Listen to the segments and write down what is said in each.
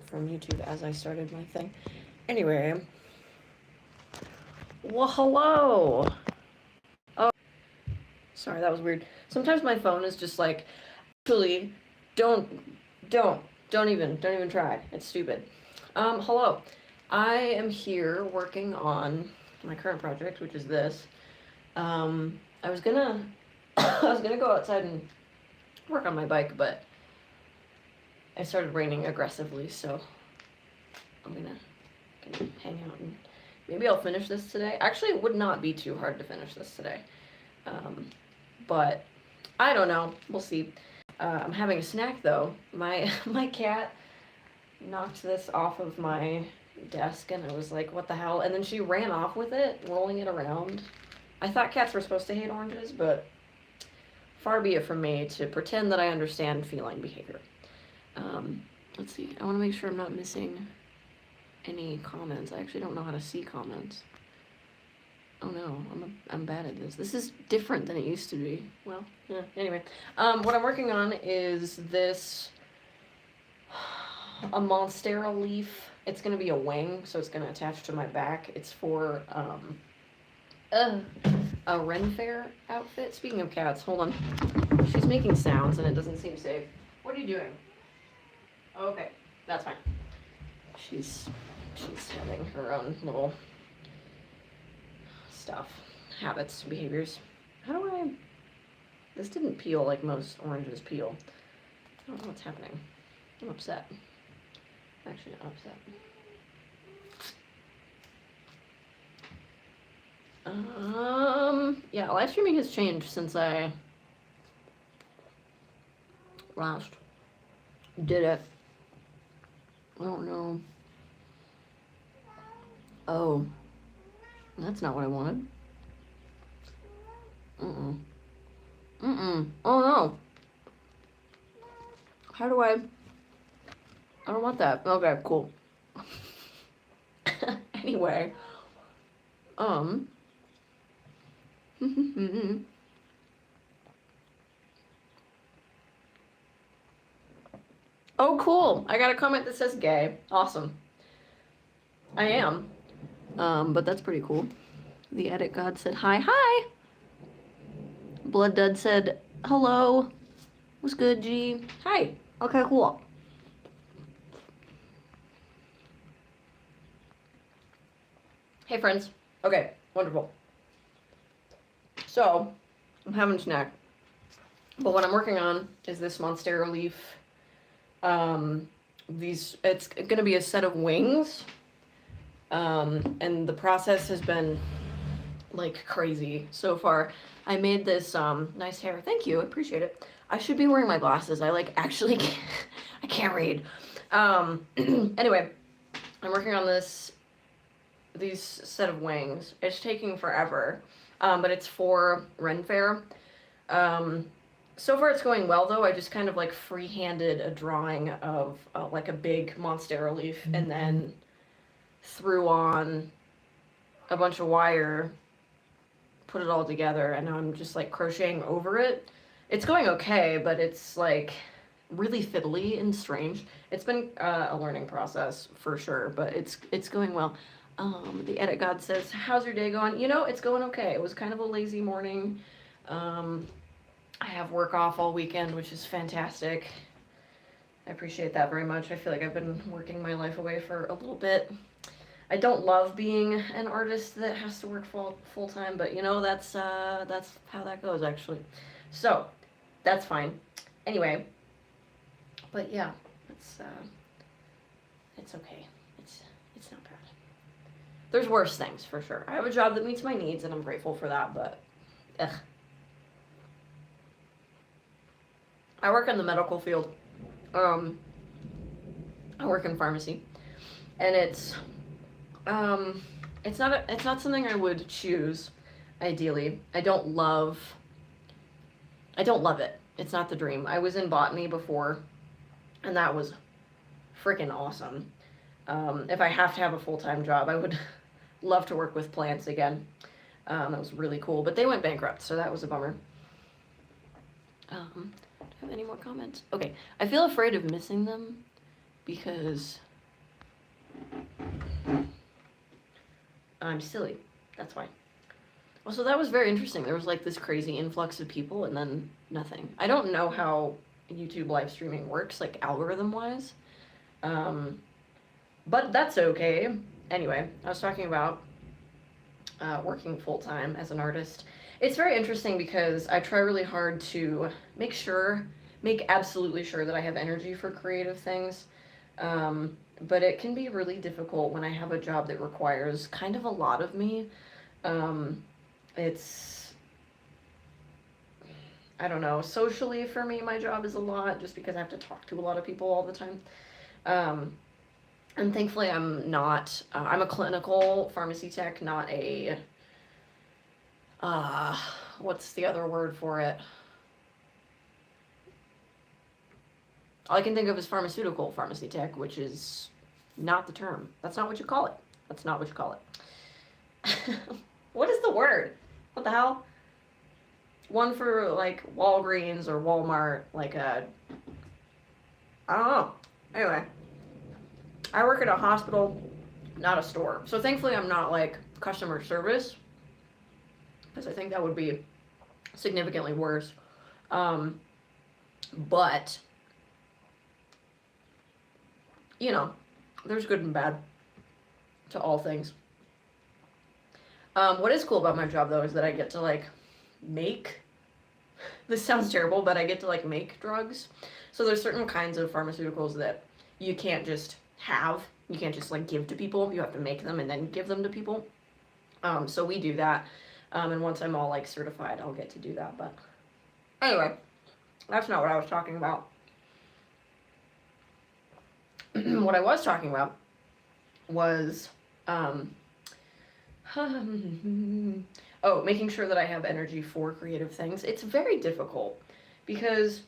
from YouTube as I started my thing. Anyway, well, hello. Oh, sorry, that was weird. Sometimes my phone is just like, actually, don't, don't, don't even try. It's stupid. Hello. I am here working on my current project, which is this. I was gonna, I was gonna go outside and work on my bike, but it started raining aggressively, so I'm gonna hang out and maybe I'll finish this today. Actually, it would not be too hard to finish this today. But I don't know. We'll see. I'm having a snack though. My my cat knocked this off of my desk and I was like, what the hell? And then she ran off with it, rolling it around. I thought cats were supposed to hate oranges, but far be it from me to pretend that I understand feline behavior. Let's see. I want to make sure I'm not missing any comments. I actually don't know how to see comments. Oh no, I'm bad at this. This is different than it used to be. Well, yeah, anyway. What I'm working on is this, a monstera leaf. It's going to be a wing, so it's going to attach to my back. It's for a Ren Fair outfit. Speaking of cats, hold on. She's making sounds and it doesn't seem safe. What are you doing? Okay, that's fine. She's having her own little stuff, habits, behaviors. How do I... This didn't peel like most oranges peel. I don't know what's happening. I'm upset. I'm actually not upset. Yeah, live streaming has changed since I last did it. I don't know. Oh, that's not what I wanted. Oh no. How do I don't want that. Okay, cool. Anyway. Oh, cool. I got a comment that says gay. Awesome. I am. But that's pretty cool. The edit god said hi. Hi! Blood Dud said hello. What's good, G? Hi. Okay, cool. Hey, friends. Okay, wonderful. So, I'm having a snack. But what I'm working on is this monstera leaf. It's gonna be a set of wings. And the process has been like crazy so far. I made this nice hair. Thank you, I appreciate it. I should be wearing my glasses. I like actually can't, I can't read. Anyway, I'm working on these set of wings. It's taking forever, but it's for Ren Fair. So far it's going well though. I just kind of like free-handed a drawing of like a big monstera leaf and then threw on a bunch of wire, put it all together, and now I'm just like crocheting over it. It's going okay, but it's like really fiddly and strange. It's been a learning process for sure, but it's going well. The edit god says, how's your day going? You know, it's going okay. It was kind of a lazy morning. I have work off all weekend, which is fantastic. I appreciate that very much. I feel like I've been working my life away for a little bit. I don't love being an artist that has to work full time, but you know, that's how that goes actually. So that's fine. Anyway, but yeah, it's okay. It's not bad. There's worse things for sure. I have a job that meets my needs, and I'm grateful for that. But ugh. I work in the medical field. I work in pharmacy, and it's not something I would choose, ideally. I don't love it. It's not the dream. I was in botany before, and that was freaking awesome. If I have to have a full-time job, I would love to work with plants again. That was really cool, but they went bankrupt, so that was a bummer. Do I have any more comments? Okay, I feel afraid of missing them because I'm silly. That's why. Well, so that was very interesting. There was like this crazy influx of people and then nothing. I don't know how YouTube live streaming works, like algorithm wise. But that's okay. Anyway, I was talking about working full time as an artist. It's very interesting because I try really hard to make absolutely sure that I have energy for creative things. But it can be really difficult when I have a job that requires kind of a lot of me. Um, it's, I don't know, socially for me, my job is a lot just because I have to talk to a lot of people all the time. Um, and thankfully, I'm a clinical pharmacy tech, not a, uh, what's the other word for it? All I can think of is pharmaceutical pharmacy tech, which is not the term. That's not what you call it. That's not what you call it. What is the word? What the hell? One for like Walgreens or Walmart, like a, I don't know. Anyway, I work at a hospital, not a store. So thankfully I'm not like customer service, because I think that would be significantly worse. But, you know, there's good and bad to all things. What is cool about my job though is that I get to like make, this sounds terrible, but I get to like make drugs. So there's certain kinds of pharmaceuticals that you can't just have. You can't just like give to people. You have to make them and then give them to people. So we do that. And once I'm all like certified, I'll get to do that. But anyway, that's not what I was talking about. What I was talking about was, making sure that I have energy for creative things. It's very difficult because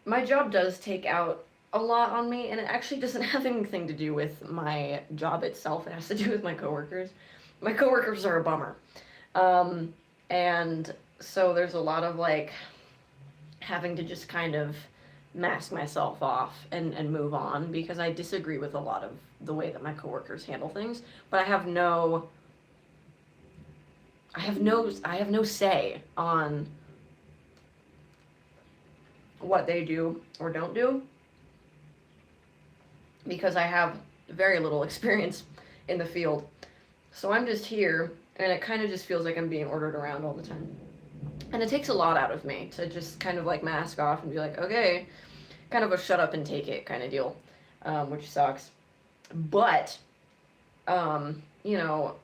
my job does take out a lot on me, and it actually doesn't have anything to do with my job itself. It has to do with my coworkers. My coworkers are a bummer. And so there's a lot of like having to just kind of mask myself off and move on because I disagree with a lot of the way that my coworkers handle things, but I have no say on what they do or don't do because I have very little experience in the field. So I'm just here and it kind of just feels like I'm being ordered around all the time. And it takes a lot out of me to just kind of like mask off and be like, okay, kind of a shut up and take it kind of deal, which sucks. But, you know,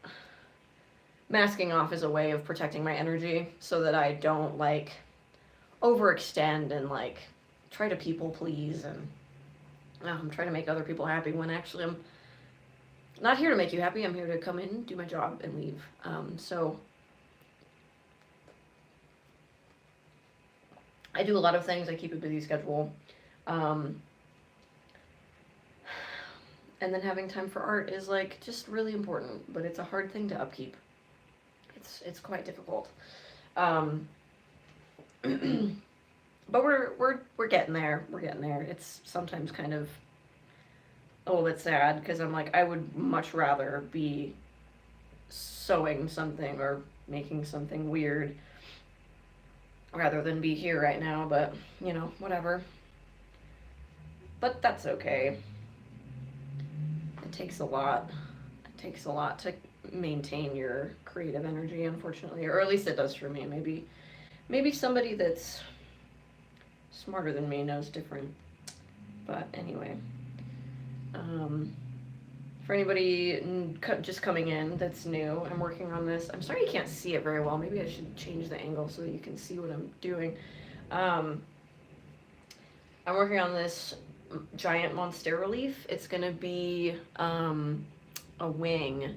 masking off is a way of protecting my energy so that I don't like overextend and like try to people please and try to make other people happy when actually I'm not here to make you happy. I'm here to come in, do my job, and leave. So I do a lot of things. I keep a busy schedule. And then having time for art is like just really important, but it's a hard thing to upkeep. It's quite difficult. But we're getting there. We're getting there. It's sometimes kind of a little bit sad because I'm like I would much rather be sewing something or making something weird rather than be here right now, but you know, whatever. But that's okay. It takes a lot. It takes a lot to maintain your creative energy, unfortunately, or at least it does for me. Maybe somebody that's smarter than me knows different. But anyway, for anybody just coming in that's new, I'm working on this. I'm sorry you can't see it very well. Maybe I should change the angle so that you can see what I'm doing. I'm working on this giant monstera leaf. It's gonna be a wing.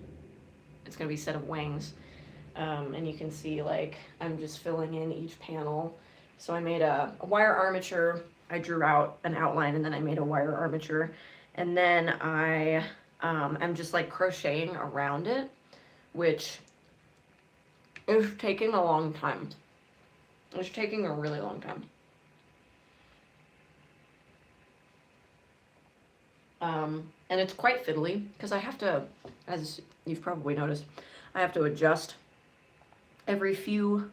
It's gonna be a set of wings. And you can see like I'm just filling in each panel. So I made a wire armature. I drew out an outline and then I made a wire armature. And then I'm just like crocheting around it, which is taking a long time. It's taking a really long time. And it's quite fiddly because I have to, as you've probably noticed, I have to adjust every few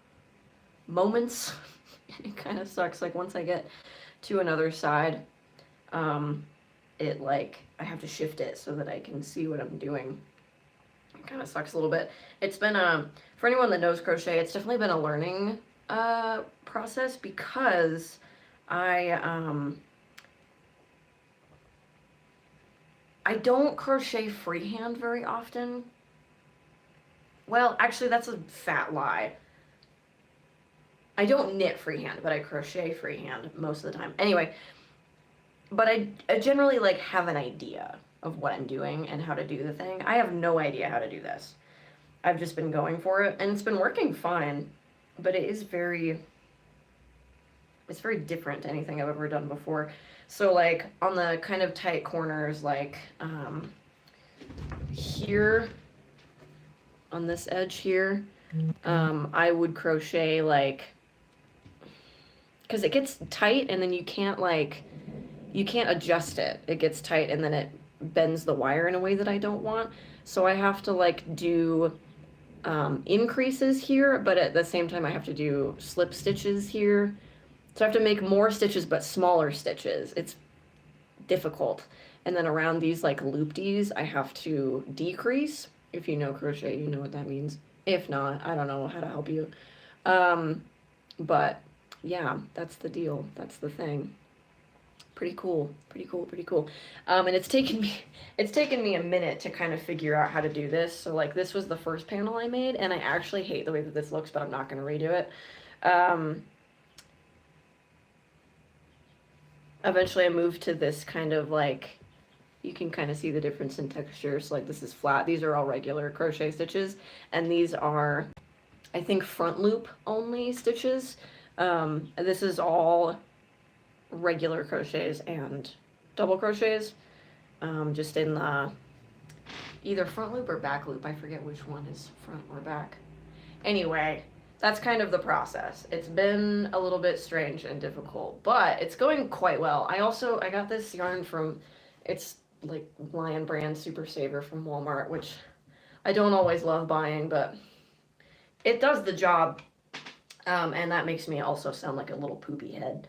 moments. It kind of sucks. Like once I get to another side, it like I have to shift it so that I can see what I'm doing. It kind of sucks a little bit. It's been for anyone that knows crochet, it's definitely been a learning process because I don't crochet freehand very often. Well, actually, that's a fat lie. I don't knit freehand, but I crochet freehand most of the time. Anyway, but I generally like have an idea of what I'm doing and how to do the thing. I have no idea how to do this. I've just been going for it, and it's been working fine, but it's very different to anything I've ever done before. So like on the kind of tight corners, like here on this edge here, I would crochet like, because it gets tight and then you can't adjust it. It gets tight and then it bends the wire in a way that I don't want. So I have to like do increases here, but at the same time I have to do slip stitches here. So I have to make more stitches but smaller stitches. It's difficult. And then around these like loopties, I have to decrease. If you know crochet, you know what that means. If not, I don't know how to help you. But yeah, that's the deal. That's the thing. Pretty cool. And it's taken me a minute to kind of figure out how to do this. So like this was the first panel I made, and I actually hate the way that this looks, but I'm not going to redo it. Eventually I moved to this kind of like, you can kind of see the difference in textures. Like this is flat. These are all regular crochet stitches, and these are, I think, front loop only stitches. This is all regular crochets and double crochets, just in the either front loop or back loop. I forget which one is front or back. Anyway, that's kind of the process. It's been a little bit strange and difficult, but it's going quite well. I got this yarn from, it's like Lion Brand Super Saver from Walmart, which I don't always love buying, but it does the job. And that makes me also sound like a little poopy head.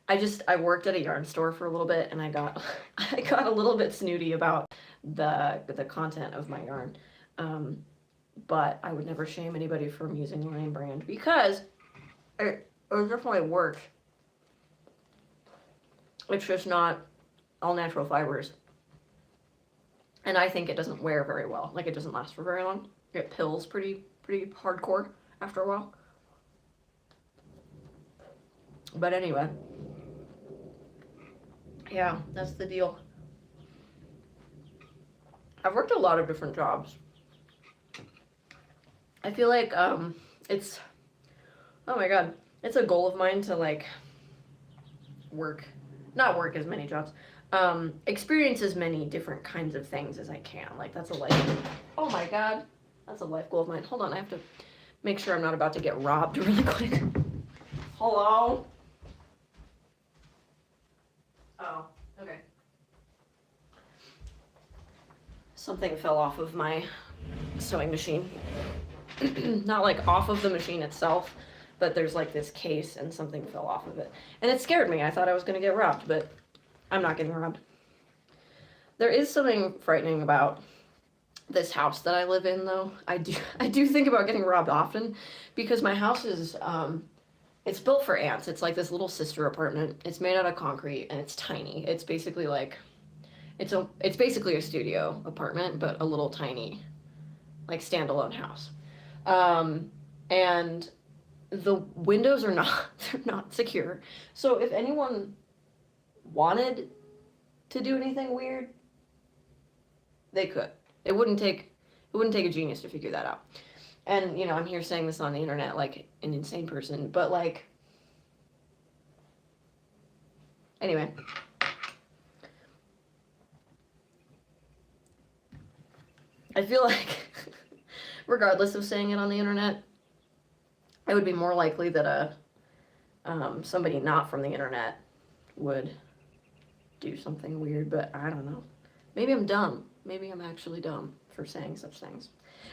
I worked at a yarn store for a little bit, and I got a little bit snooty about the content of my yarn. But I would never shame anybody from using Lion Brand because it definitely works. It's just not all natural fibers. And I think it doesn't wear very well. Like, it doesn't last for very long. It pills pretty hardcore after a while. But anyway. Yeah, that's the deal. I've worked a lot of different jobs. I feel like it's, oh my god, it's a goal of mine to like not work as many jobs, experience as many different kinds of things as I can. Like that's a life, oh my god, that's a life goal of mine. Hold on, I have to make sure I'm not about to get robbed really quick. Hello? Oh, okay. Something fell off of my sewing machine. Not like off of the machine itself, but there's like this case and something fell off of it. And it scared me. I thought I was going to get robbed, but I'm not getting robbed. There is something frightening about this house that I live in, though. I do think about getting robbed often because my house is it's built for ants. It's like this little sister apartment. It's made out of concrete and it's tiny. It's basically like it's basically a studio apartment, but a little tiny like standalone house. And the windows are they're not secure. So if anyone wanted to do anything weird, they could. It wouldn't take a genius to figure that out. And, you know, I'm here saying this on the internet like an insane person, but like, anyway. I feel like regardless of saying it on the internet, it would be more likely that somebody not from the internet would do something weird, but I don't know. Maybe I'm dumb. Maybe I'm actually dumb for saying such things.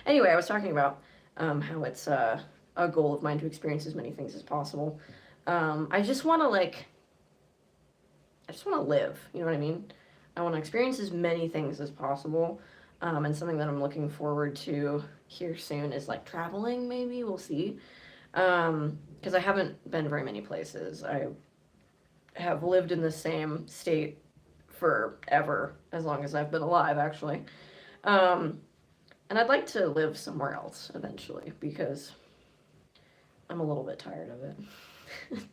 Anyway, I was talking about how it's a goal of mine to experience as many things as possible. I just want to I just want to live. You know what I mean? I want to experience as many things as possible. And something that I'm looking forward to here soon is like traveling. Maybe we'll see. Because I haven't been very many places. I have lived in the same state forever, as long as I've been alive, actually. Um, and I'd like to live somewhere else eventually because I'm a little bit tired of it,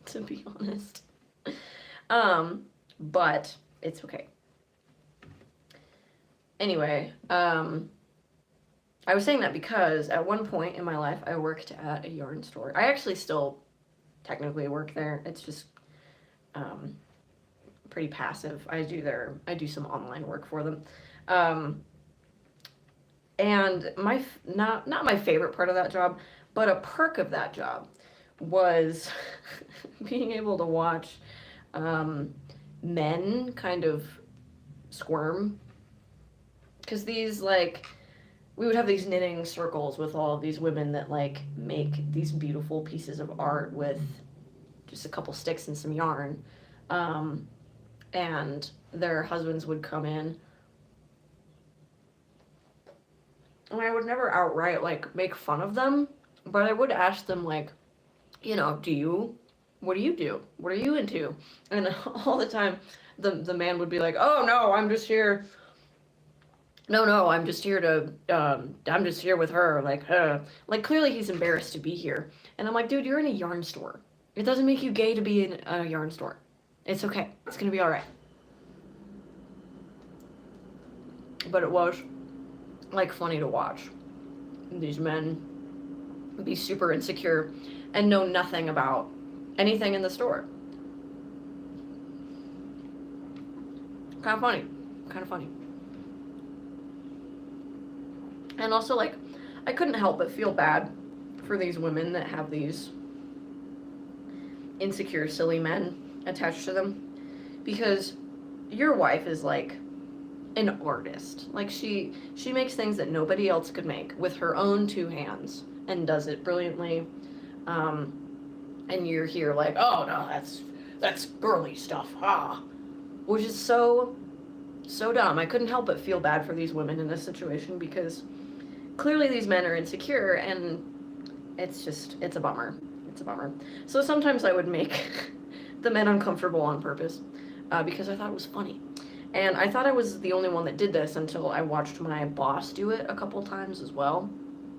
to be honest. But it's okay. Anyway, I was saying that because at one point in my life I worked at a yarn store. I actually still technically work there. It's just pretty passive. I do some online work for them. And not my favorite part of that job, but a perk of that job was being able to watch men kind of squirm. Because these, like, we would have these knitting circles with all of these women that, like, make these beautiful pieces of art with just a couple sticks and some yarn. And their husbands would come in. And I would never outright, like, make fun of them, but I would ask them, like, you know, what do you do? What are you into? And all the time, the man would be like, oh, no, I'm just here. No, I'm just here to, I'm just here with her. Like, clearly he's embarrassed to be here. And I'm like, dude, you're in a yarn store. It doesn't make you gay to be in a yarn store. It's okay. It's gonna be all right. But it was, like, funny to watch these men be super insecure and know nothing about anything in the store. Kind of funny. And also, like, I couldn't help but feel bad for these women that have these insecure, silly men attached to them. Because your wife is, like, an artist. Like, she makes things that nobody else could make with her own two hands and does it brilliantly. And you're here like, oh, no, that's girly stuff. Which is so dumb. I couldn't help but feel bad for these women in this situation because clearly these men are insecure and it's a bummer. It's a bummer. So sometimes I would make the men uncomfortable on purpose because I thought it was funny. And I thought I was the only one that did this until I watched my boss do it a couple times as well.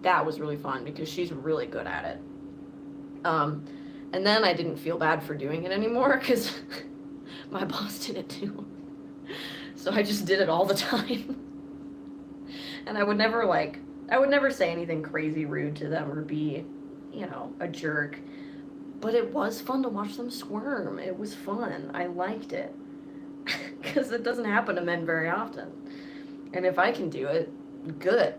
That was really fun because she's really good at it. And then I didn't feel bad for doing it anymore because my boss did it too. So I just did it all the time. And I would never say anything crazy rude to them or be, you know, a jerk. But it was fun to watch them squirm. It was fun. I liked it. Because it doesn't happen to men very often. And if I can do it, good.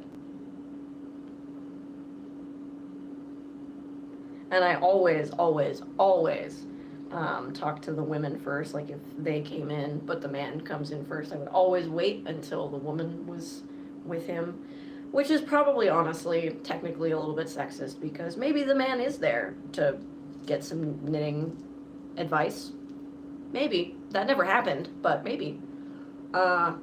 And I always talk to the women first, like if they came in, but the man comes in first, I would always wait until the woman was with him, which is probably honestly technically a little bit sexist because maybe the man is there to get some knitting advice. Maybe. That never happened, but maybe. And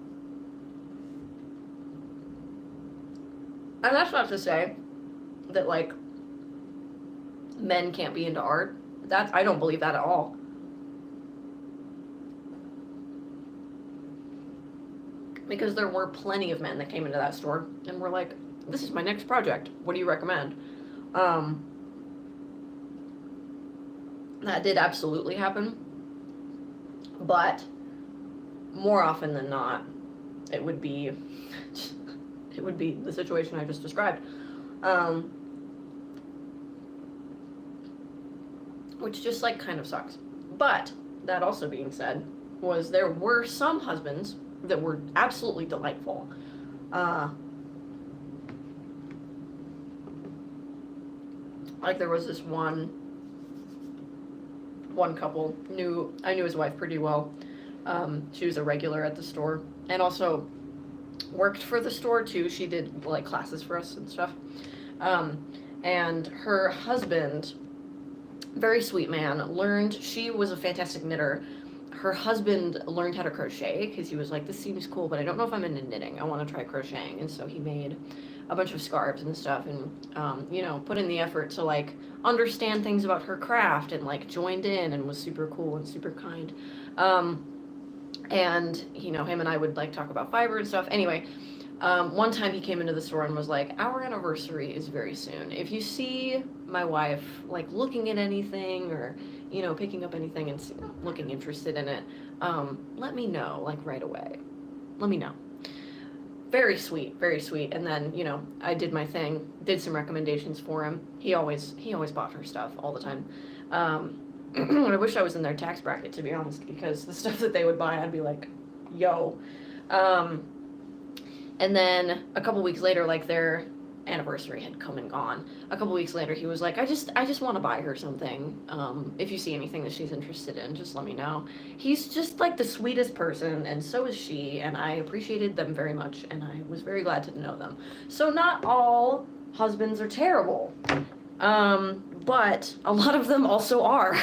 that's not to say that, like, men can't be into art. I don't believe that at all. Because there were plenty of men that came into that store and were like, this is my next project. What do you recommend? That did absolutely happen. But more often than not, it would be the situation I just described. Which just, like, kind of sucks. But that also being said, there were some husbands that were absolutely delightful. Like there was this one couple, I knew his wife pretty well. She was a regular at the store, and also worked for the store too. She did like classes for us and stuff. And her husband, very sweet man, she was a fantastic knitter. Her husband learned how to crochet because he was like, this seems cool, but I don't know if I'm into knitting. I want to try crocheting. And so he made a bunch of scarves and stuff, and put in the effort to like understand things about her craft, and like joined in and was super cool and super kind. And him and I would like talk about fiber and stuff. Anyway, one time he came into the store and was like, our anniversary is very soon. If you see my wife like looking at anything, or picking up anything and looking interested in it, let me know, like right away. Let me know. Very sweet, very sweet. And then I did my thing, did some recommendations for him. He always bought her stuff all the time. I wish I was in their tax bracket, to be honest, because the stuff that they would buy, I'd be like, yo. And then a couple weeks later, like their anniversary had come and gone. A couple weeks later, he was like, I just want to buy her something. If you see anything that she's interested in, just let me know. He's just like the sweetest person, and so is she, and I appreciated them very much, and I was very glad to know them. So not all husbands are terrible. But a lot of them also are,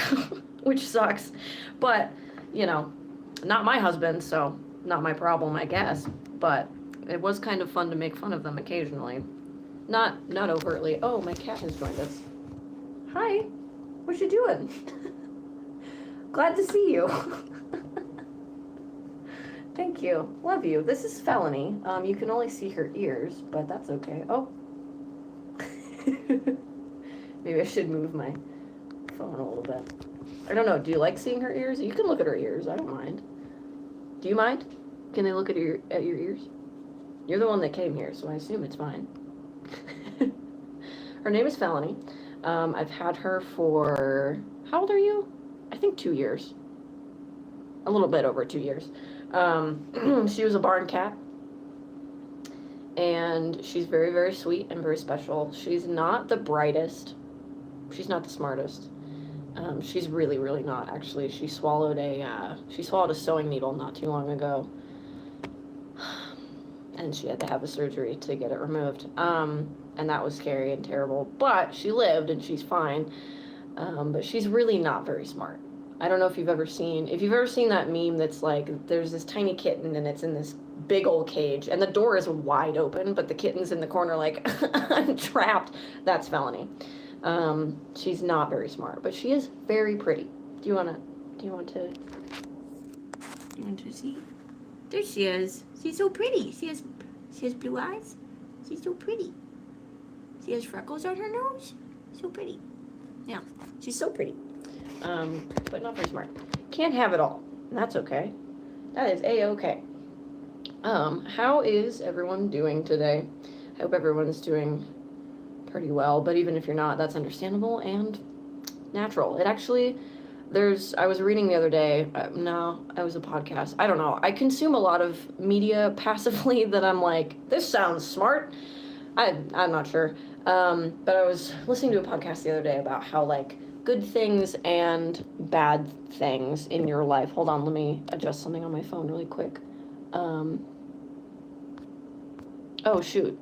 which sucks. But, not my husband, so not my problem, I guess. But it was kind of fun to make fun of them occasionally. Not overtly. Oh, my cat has joined us. Hi. What you doing? Glad to see you. Thank you. Love you. This is Felony. You can only see her ears, but that's okay. Oh. Maybe I should move my phone a little bit. I don't know. Do you like seeing her ears? You can look at her ears. I don't mind. Do you mind? Can they look at your ears? You're the one that came here, so I assume it's fine. Her name is Felony. I've had her for, how old are you? I think 2 years. A little bit over 2 years. She was a barn cat. And she's very, very sweet and very special. She's not the brightest. She's not the smartest. She's really, really not, actually. She swallowed a sewing needle not too long ago. And she had to have a surgery to get it removed. And that was scary and terrible. But she lived, and she's fine. But she's really not very smart. I don't know if you've ever seen that meme that's like, there's this tiny kitten, and it's in this big old cage, and the door is wide open, but the kitten's in the corner like, I'm trapped. That's Felony. She's not very smart, but she is very pretty. Do you want to see? There she is. She's so pretty. She has blue eyes. She's so pretty. She has freckles on her nose. So pretty. Yeah, she's so pretty. But not very smart. Can't have it all. And that's okay. That is A-okay. How is everyone doing today? I hope everyone's doing pretty well, but even if you're not, that's understandable and natural. It actually, I was reading the other day, no, it was a podcast, I don't know. I consume a lot of media passively that I'm like, this sounds smart. I'm not sure. But I was listening to a podcast the other day about how like good things and bad things in your life. Hold on, let me adjust something on my phone really quick. Oh shoot,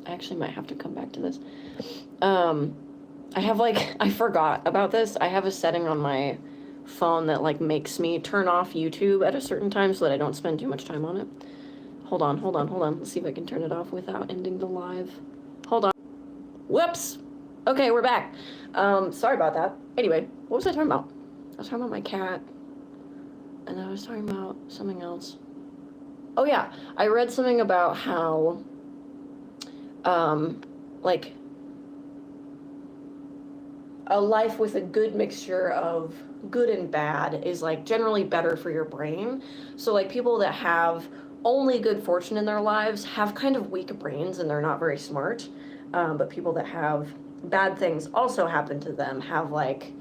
I actually might have to come back to this. I forgot about this. I have a setting on my phone that like makes me turn off YouTube at a certain time so that I don't spend too much time on it. Hold on. Let's see if I can turn it off without ending the live. Hold on. Whoops. Okay, we're back. Sorry about that. Anyway, what was I talking about? I was talking about my cat, and I was talking about something else. Oh yeah, I read something about how, like, a life with a good mixture of good and bad is like generally better for your brain. So like people that have only good fortune in their lives have kind of weak brains and they're not very smart. But people that have bad things also happen to them have like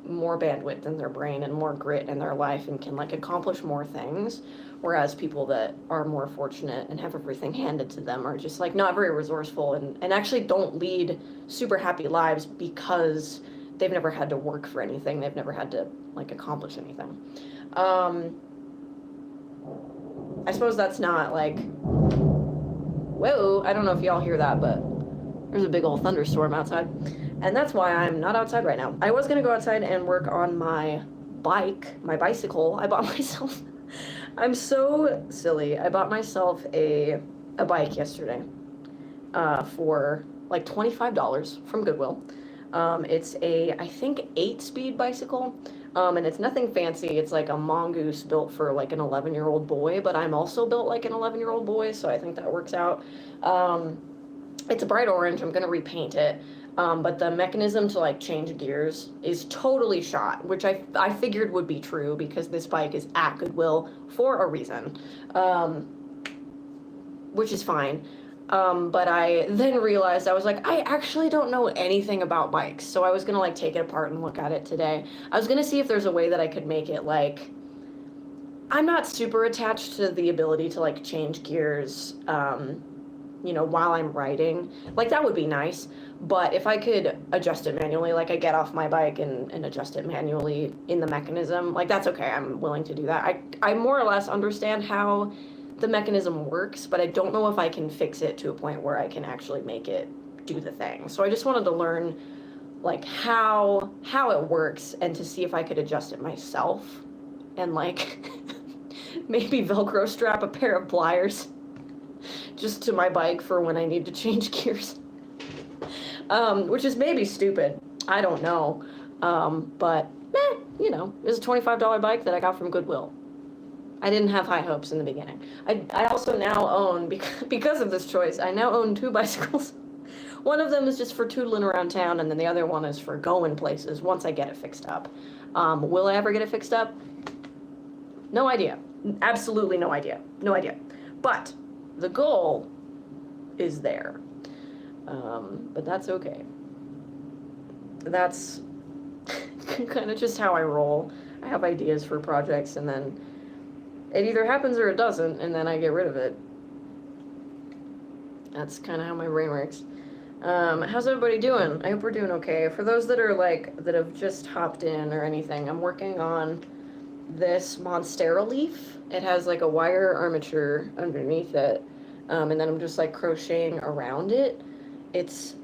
more bandwidth in their brain and more grit in their life and can like accomplish more things. Whereas people that are more fortunate and have everything handed to them are just like not very resourceful and actually don't lead super happy lives because they've never had to work for anything. They've never had to like accomplish anything. I suppose that's not like, whoa, I don't know if y'all hear that, but there's a big old thunderstorm outside. And that's why I'm not outside right now. I was gonna go outside and work on my bicycle. I bought myself, I'm so silly. I bought myself a bike yesterday for like $25 from Goodwill. It's a, I think, 8-speed bicycle. And it's nothing fancy. It's like a mongoose built for like an 11-year-old boy, but I'm also built like an 11-year-old boy, so I think that works out. It's a bright orange. I'm gonna repaint it. But the mechanism to like change gears is totally shot, which I figured would be true because this bike is at Goodwill for a reason, which is fine. But I then realized, I was like, I actually don't know anything about bikes, so I was gonna like take it apart and look at it today. I was gonna see if there's a way that I could make it like, I'm not super attached to the ability to like change gears, you know, while I'm riding. Like that would be nice, but if I could adjust it manually, like I get off my bike and adjust it manually in the mechanism, like that's okay, I'm willing to do that. I more or less understand how the mechanism works, but I don't know if I can fix it to a point where I can actually make it do the thing. So I just wanted to learn like how it works and to see if I could adjust it myself and like maybe Velcro strap a pair of pliers just to my bike for when I need to change gears. Which is maybe stupid. I don't know. But you know, it's a $25 bike that I got from Goodwill. I didn't have high hopes in the beginning. I also now own, because of this choice, I now own 2 bicycles. One of them is just for tootling around town, and then the other one is for going places once I get it fixed up. Will I ever get it fixed up? No idea. Absolutely no idea. No idea. But the goal is there. But that's okay. That's kind of just how I roll. I have ideas for projects, and then it either happens or it doesn't, and then I get rid of it. That's kind of how my brain works. How's everybody doing? I hope we're doing okay. For those that are like, that have just hopped in or anything, I'm working on this Monstera leaf. It has like a wire armature underneath it, and then I'm just like crocheting around it. It's,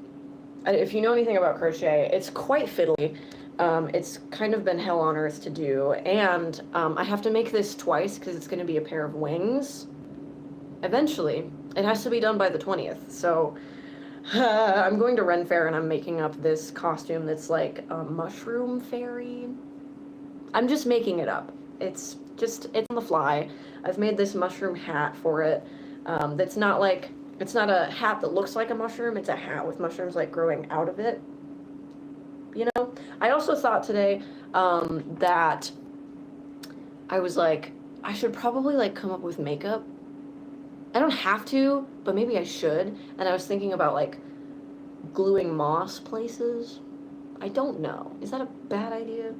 if you know anything about crochet, it's quite fiddly. It's kind of been hell on earth to do, and I have to make this twice because it's going to be a pair of wings. Eventually, it has to be done by the 20th, so I'm going to Ren Fair and I'm making up this costume that's like a mushroom fairy. I'm just making it up. It's on the fly. I've made this mushroom hat for it. That's not like, it's not a hat that looks like a mushroom, it's a hat with mushrooms like growing out of it. You know? I also thought today that I was like, I should probably like come up with makeup. I don't have to, but maybe I should. And I was thinking about like gluing moss places. I don't know. Is that a bad idea?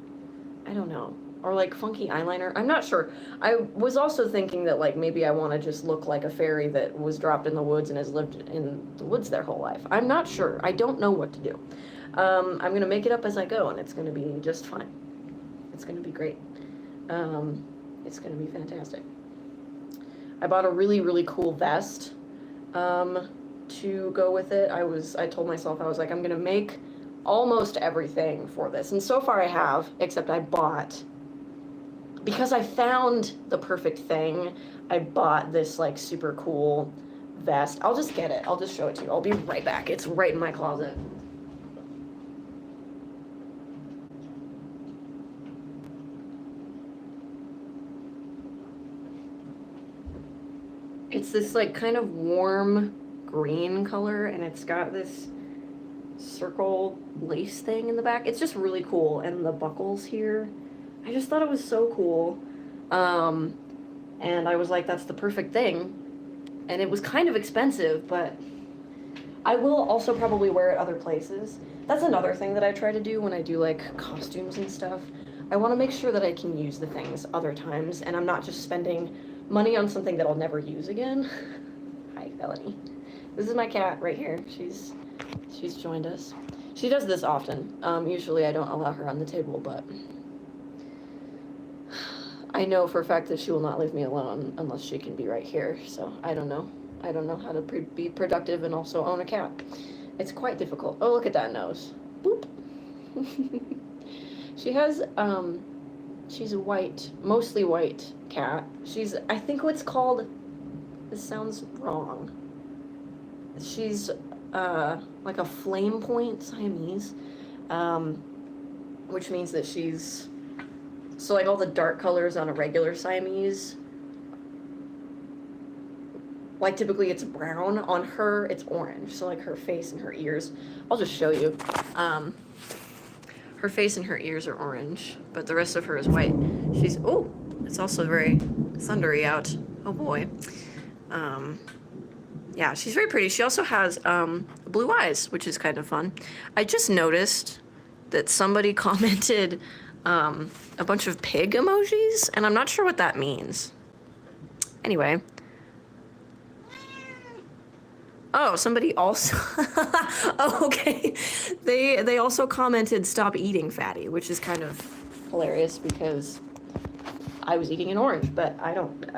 I don't know. Or like funky eyeliner. I'm not sure. I was also thinking that like maybe I want to just look like a fairy that was dropped in the woods and has lived in the woods their whole life. I'm not sure. I don't know what to do. I'm going to make it up as I go, and it's going to be just fine. It's going to be great. It's going to be fantastic. I bought a really, really cool vest to go with it. I told myself, I was like, I'm going to make almost everything for this. And so far I have, except I bought, because I found the perfect thing, I bought this like super cool vest. I'll just get it. I'll just show it to you. I'll be right back. It's right in my closet. It's this like kind of warm green color, and it's got this circle lace thing in the back. It's just really cool, and the buckles here, I just thought it was so cool. And I was like, that's the perfect thing. And it was kind of expensive, but I will also probably wear it other places. That's another thing that I try to do when I do like costumes and stuff. I want to make sure that I can use the things other times, and I'm not just spending money on something that I'll never use again. Hi, Felony. This is my cat right here. She's joined us. She does this often. Usually I don't allow her on the table, but I know for a fact that she will not leave me alone unless she can be right here. So I don't know. I don't know how to be productive and also own a cat. It's quite difficult. Oh, look at that nose. Boop. She has, she's a white, mostly white cat. She's, I think what's called, this sounds wrong. She's, like a flame point Siamese, which means that she's, so like all the dark colors on a regular Siamese, like typically it's brown, on her it's orange. So like her face and her ears, I'll just show you. Her face and her ears are orange, but the rest of her is white. She's, oh, it's also very thundery out. Oh boy. Yeah, she's very pretty. She also has blue eyes, which is kind of fun. I just noticed that somebody commented a bunch of pig emojis, and I'm not sure what that means. Anyway. Oh, somebody also, oh, okay. They also commented, stop eating, fatty, which is kind of hilarious because I was eating an orange, but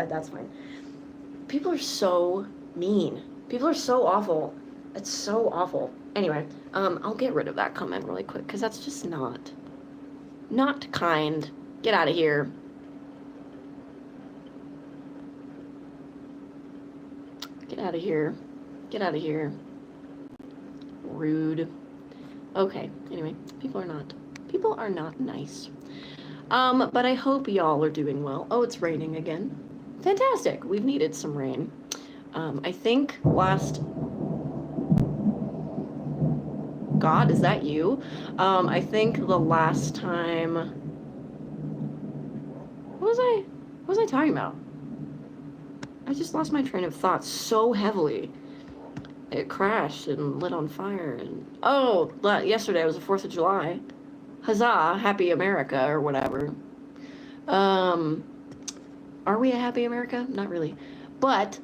that's fine. People are so mean. People are so awful. It's so awful. Anyway, I'll get rid of that comment really quick because that's just not kind. Get out of here. Get out of here. Get out of here. Rude. Okay, anyway, people are not nice. But I hope y'all are doing well. Oh, it's raining again. Fantastic. We've needed some rain. I think last... God, is that you? I think the last time... What was I talking about? I just lost my train of thought so heavily. It crashed and lit on fire and... Oh, yesterday was the 4th of July. Huzzah, happy America, or whatever. Are we a happy America? Not really. But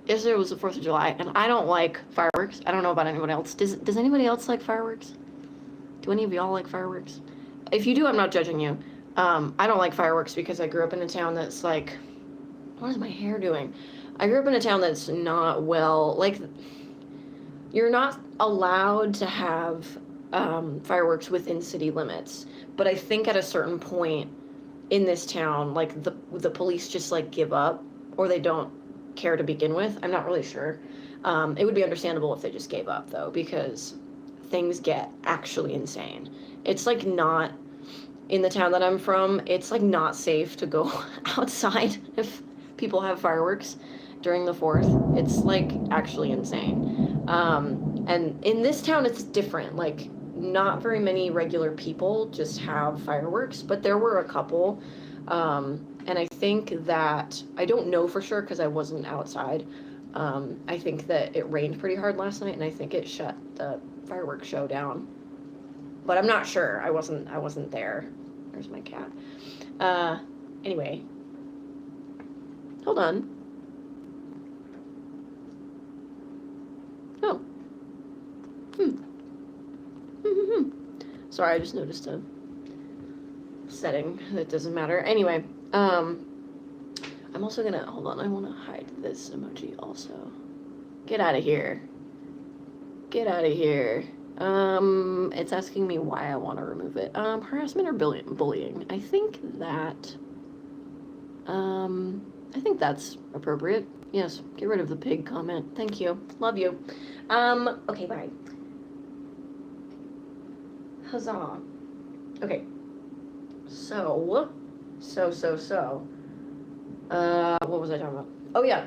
yesterday was the 4th of July, and I don't like fireworks. I don't know about anyone else. Does anybody else like fireworks? Do any of y'all like fireworks? If you do, I'm not judging you. I don't like fireworks because I grew up in a town that's like... What is my hair doing? I grew up in a town that's not well... Like, you're not allowed to have fireworks within city limits. But I think at a certain point in this town, like, the police just, like, give up. Or they don't care to begin with. I'm not really sure. It would be understandable if they just gave up, though, because things get actually insane. It's, like, not... In the town that I'm from, it's, like, not safe to go outside if people have fireworks during the 4th. It's, like, actually insane. And in this town, it's different. Like, not very many regular people just have fireworks, but there were a couple. And I think that, I don't know for sure because I wasn't outside. I think that it rained pretty hard last night, and I think it shut the fireworks show down. But I'm not sure. I wasn't there. There's my cat. Anyway. Hold on. Oh. Sorry, I just noticed a setting that doesn't matter. Anyway, I'm also gonna, hold on, I wanna hide this emoji also. Get out of here. Get out of here. It's asking me why I want to remove it. Harassment or bullying. I think that's appropriate. Yes, get rid of the pig comment. Thank you. Love you. Okay, bye. Huzzah. Okay. So. What was I talking about? Oh yeah.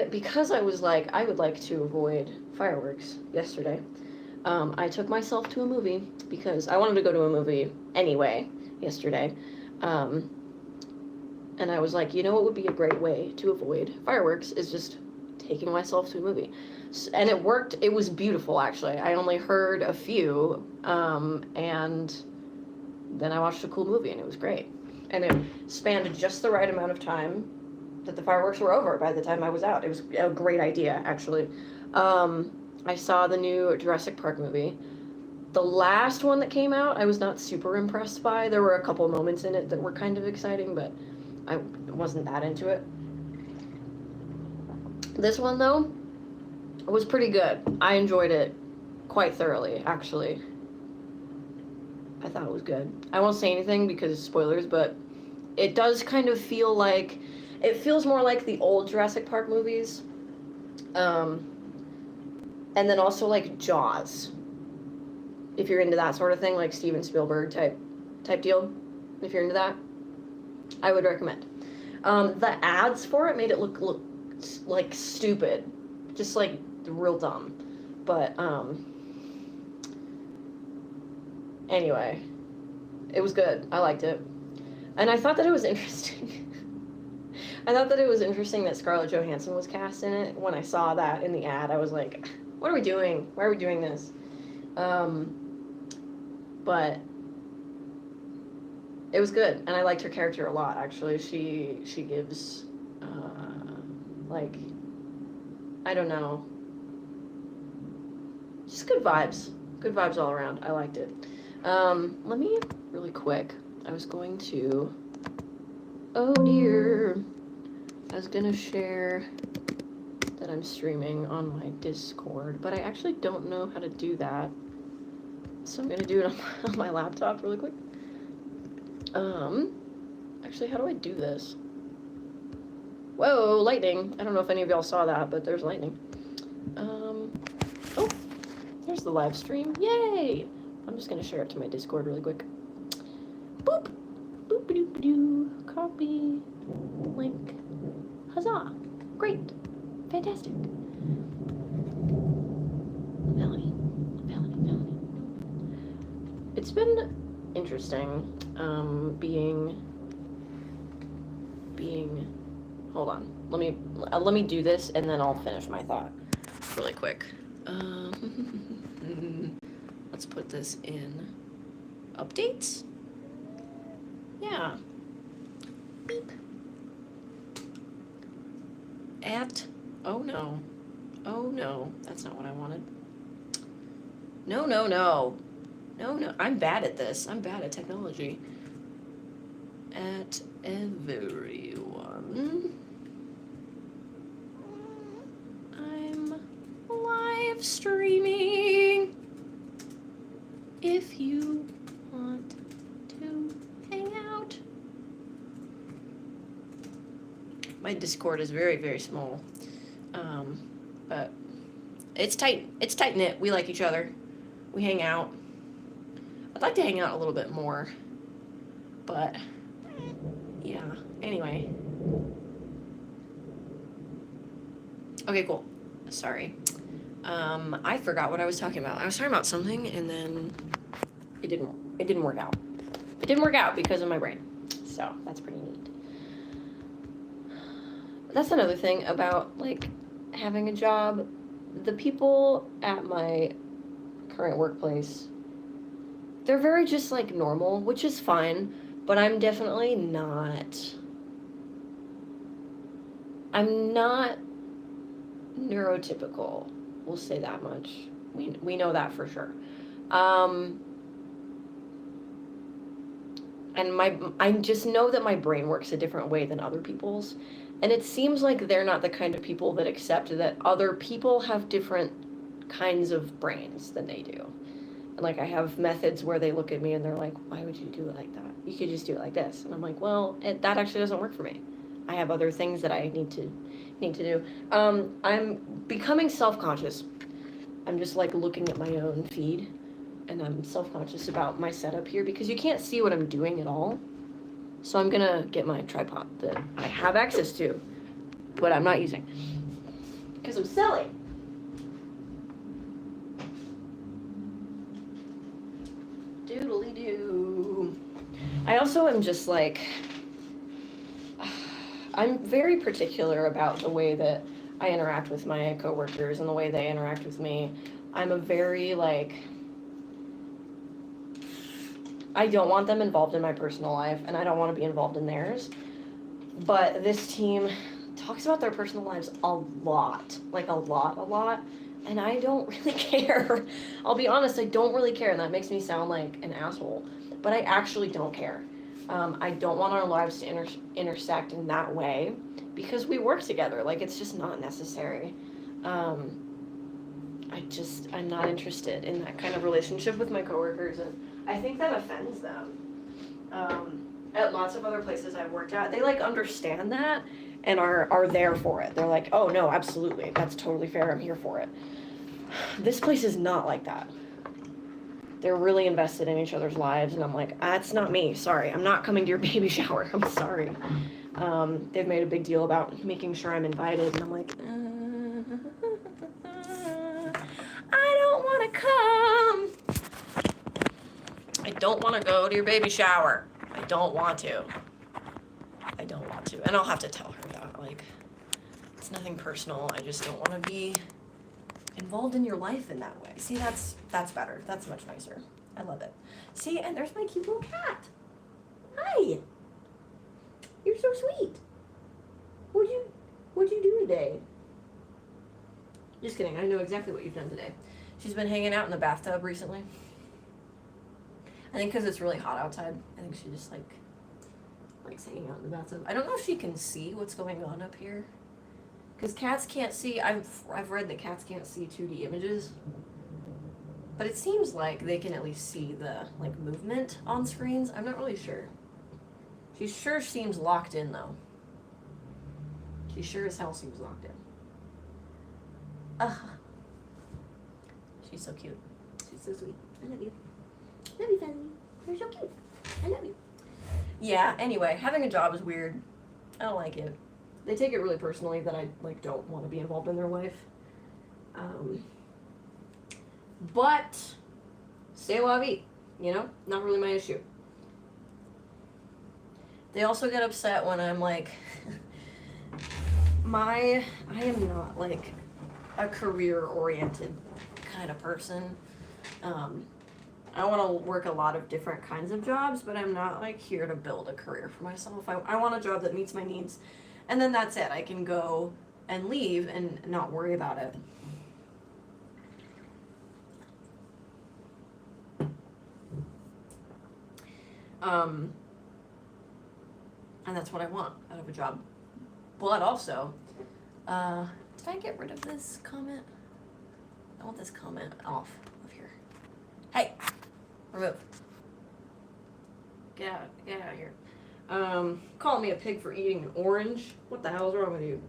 Because I was like, I would like to avoid fireworks yesterday. I took myself to a movie because I wanted to go to a movie anyway yesterday. And I was like, you know what would be a great way to avoid fireworks is just taking myself to a movie. And it worked. It was beautiful, actually. I only heard a few, and then I watched a cool movie, and it was great. And it spanned just the right amount of time that the fireworks were over by the time I was out. It was a great idea, actually. I saw the new Jurassic Park movie. The last one that came out, I was not super impressed by. There were a couple moments in it that were kind of exciting, but I wasn't that into it. This one, though, was pretty good. I enjoyed it quite thoroughly, actually. I thought it was good. I won't say anything because spoilers, but it does kind of feel like, it feels more like the old Jurassic Park movies. And then also like Jaws. If you're into that sort of thing, like Steven Spielberg type deal. If you're into that, I would recommend. The ads for it made it look like stupid. Just like real dumb. But anyway, it was good. I liked it. And I thought that it was interesting. I thought that it was interesting that Scarlett Johansson was cast in it. When I saw that in the ad, I was like, what are we doing? Why are we doing this? But it was good, and I liked her character a lot, actually. She gives, like, I don't know, just good vibes. Good vibes all around. I liked it. Let me, really quick, I was going to, oh dear, I was gonna share that I'm streaming on my Discord, but I actually don't know how to do that. So I'm gonna do it on my laptop really quick. Actually, how do I do this? Whoa, lightning. I don't know if any of y'all saw that, but there's lightning. Oh, there's the live stream. Yay! I'm just gonna share it to my Discord really quick. Boop! Boop-a-doop-a-doo. Copy. Link. Huzzah! Great. Fantastic. Melanie. It's been interesting, being, hold on, let me do this and then I'll finish my thought really quick. Let's put this in updates. Yeah. Beep. Oh no, that's not what I wanted. No, I'm bad at this. I'm bad at technology. At everyone. I'm live streaming. If you want to hang out. My Discord is very, very small. But it's tight-knit. We like each other. We hang out. I'd like to hang out a little bit more, but yeah, anyway. Okay, cool. Sorry. I forgot what I was talking about. I was talking about something and then it didn't work out. It didn't work out because of my brain. So that's pretty neat. That's another thing about like having a job. The people at my current workplace, they're very just like normal, which is fine, but I'm definitely not. I'm not neurotypical. We'll say that much. We know that for sure. And I just know that my brain works a different way than other people's. And it seems like they're not the kind of people that accept that other people have different kinds of brains than they do. And like I have methods where they look at me and they're like, why would you do it like that? You could just do it like this. And I'm like, well, that actually doesn't work for me. I have other things that I need to do. I'm becoming self-conscious. I'm just like looking at my own feed and I'm self-conscious about my setup here because you can't see what I'm doing at all. So I'm gonna get my tripod that I have access to, but I'm not using because I'm silly. Doodly doo. I also am just like, I'm very particular about the way that I interact with my coworkers and the way they interact with me. I'm a very like, I don't want them involved in my personal life and I don't want to be involved in theirs. But this team talks about their personal lives a lot, like a lot. And I don't really care. I'll be honest, I don't really care, and that makes me sound like an asshole. But I actually don't care. I don't want our lives to intersect in that way because we work together. Like, it's just not necessary. I'm not interested in that kind of relationship with my coworkers, and I think that offends them. At lots of other places I've worked at, they like understand that and are there for it. They're like, oh no, absolutely, that's totally fair. I'm here for it. This place is not like that. They're really invested in each other's lives, and I'm like, that's not me. Sorry, I'm not coming to your baby shower. I'm sorry. They've made a big deal about making sure I'm invited, and I'm like, I don't want to come. I don't want to go to your baby shower. I don't want to. And I'll have to tell her that. Like, it's nothing personal. I just don't want to be involved in your life in that way. See, that's better. That's much nicer. I love it. See, and there's my cute little cat. Hi. You're so sweet. What'd you do today? Just kidding. I know exactly what you've done today. She's been hanging out in the bathtub recently. I think because it's really hot outside. I think she just likes hanging out in the bathtub. I don't know if she can see what's going on up here. Because cats can't see. I've read that cats can't see 2D images. But it seems like they can at least see the movement on screens. I'm not really sure. She sure seems locked in though. She sure as hell seems locked in. She's so cute. She's so sweet. I love you. Love you, Fanny. You're so cute. I love you. Yeah, anyway, having a job is weird. I don't like it. They take it really personally that I don't want to be involved in their life. But c'est la vie, you know? Not really my issue. They also get upset when I'm like I am not like a career oriented kind of person. I want to work a lot of different kinds of jobs, but I'm not here to build a career for myself. I want a job that meets my needs, and then that's it. I can go and leave and not worry about it. And that's what I want out of a job. But also, did I get rid of this comment? I want this comment off of here. Hey, remove. Get out of here. Calling me a pig for eating an orange. What the hell is wrong with you?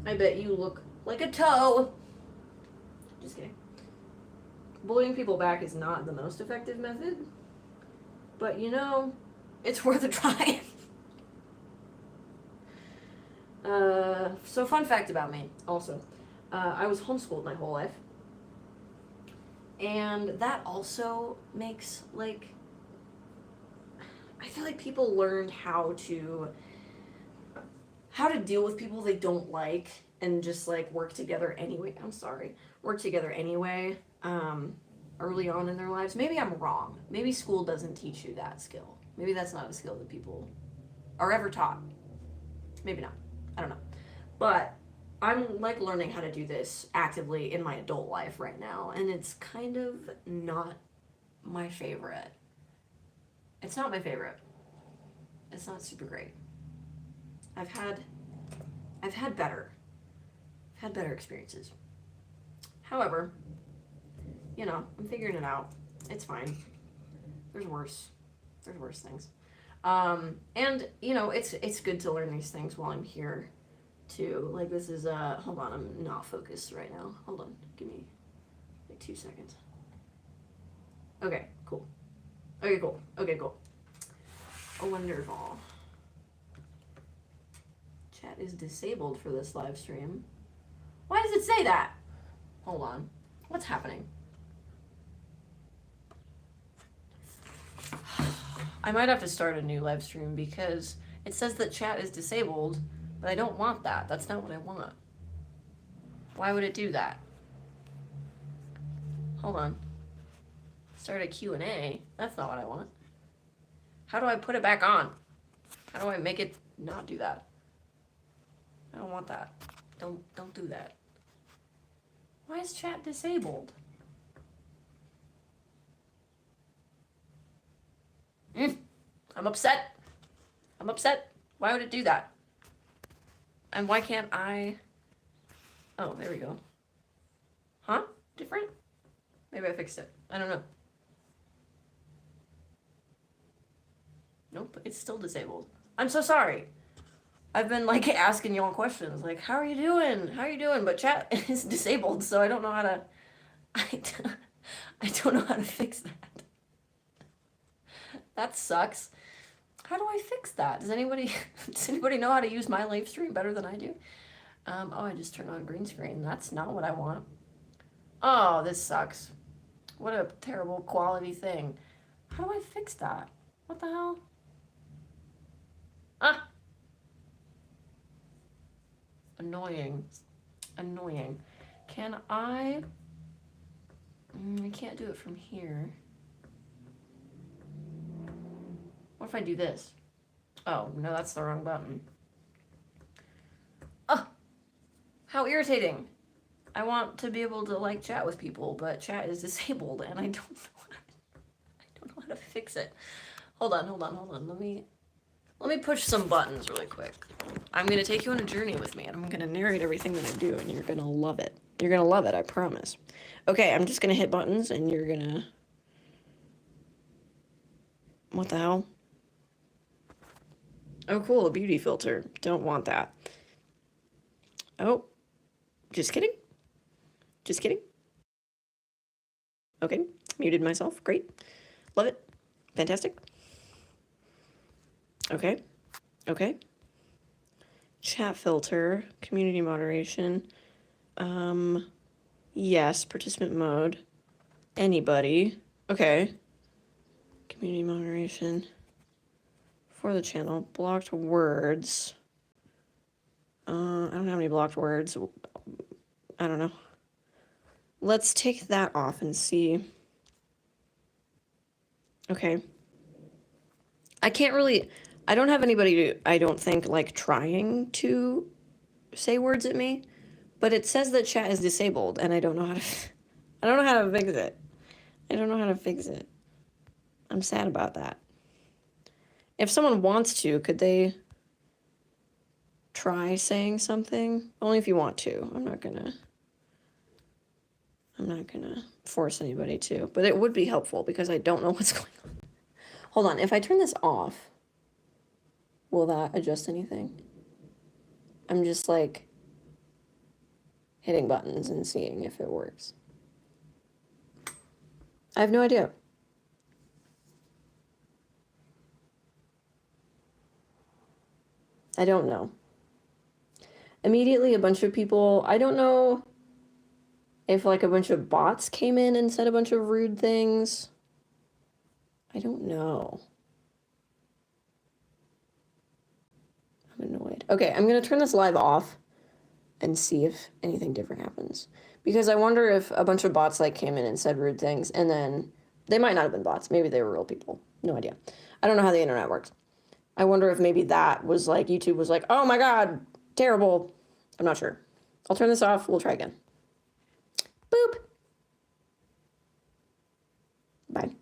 I bet you look like a toe. Just kidding. Bullying people back is not the most effective method, but you know, it's worth a try. So fun fact about me, also. I was homeschooled my whole life. And that also makes, I feel like people learned how to deal with people they don't like and just, work together anyway. Work together anyway, early on in their lives. Maybe I'm wrong. Maybe school doesn't teach you that skill. Maybe that's not a skill that people are ever taught. Maybe not. I don't know. But I'm learning how to do this actively in my adult life right now, and it's kind of not my favorite. It's not my favorite. It's not super great. I've had better. I've had better experiences. However, you know, I'm figuring it out. It's fine. There's worse things. And you know, it's good to learn these things while I'm here too. This is hold on, I'm not focused right now. Hold on, give me 2 seconds. Okay, cool. Oh, wonderful. Chat is disabled for this live stream. Why does it say that? Hold on. What's happening? I might have to start a new live stream because it says that chat is disabled, but I don't want that. That's not what I want. Why would it do that? Hold on. Start a Q&A. That's not what I want. How do I put it back on? How do I make it not do that? I don't want that. Don't do that. Why is chat disabled? I'm upset. I'm upset. Why would it do that? And why can't I? Oh, there we go. Huh? Different? Maybe I fixed it. I don't know. Nope, it's still disabled. I'm so sorry. I've been like asking y'all questions like, how are you doing? How are you doing? But chat is disabled, so I don't know how to. I don't know how to fix that. That sucks. How do I fix that? Does anybody know how to use my live stream better than I do? Oh, I just turned on green screen. That's not what I want. Oh, this sucks. What a terrible quality thing. How do I fix that? What the hell? Ah! Annoying. Annoying. Can I... I can't do it from here. What if I do this? Oh, no, that's the wrong button. Oh! How irritating. I want to be able to, like, chat with people, but chat is disabled, and I don't know how to fix it. Hold on. Let me push some buttons really quick. I'm going to take you on a journey with me, and I'm going to narrate everything that I do, and you're going to love it. You're going to love it, I promise. Okay, I'm just going to hit buttons, and you're going to... What the hell? Oh, cool, a beauty filter. Don't want that. Oh, just kidding. Just kidding. Okay, muted myself. Great. Love it. Fantastic. Okay. Okay. Chat filter, community moderation. Yes, participant mode. Anybody. Okay. Community moderation. For the channel. Blocked words. I don't have any blocked words. I don't know. Let's take that off and see. Okay. I can't really... I don't have anybody, I don't think, like, trying to say words at me, but it says that chat is disabled, and I don't know how to... I don't know how to fix it. I don't know how to fix it. I'm sad about that. If someone wants to, could they try saying something? Only if you want to. I'm not gonna force anybody to, but it would be helpful because I don't know what's going on. Hold on, if I turn this off, will that adjust anything? I'm just like hitting buttons and seeing if it works. I have no idea. I don't know. Immediately, a bunch of people, I don't know if like a bunch of bots came in and said a bunch of rude things. I don't know. I'm annoyed. Okay, I'm gonna turn this live off and see if anything different happens. Because I wonder if a bunch of bots like came in and said rude things, and then they might not have been bots. Maybe they were real people. No idea. I don't know how the internet works. I wonder if maybe that was like, YouTube was like, oh my God, terrible. I'm not sure. I'll turn this off. We'll try again. Boop. Bye.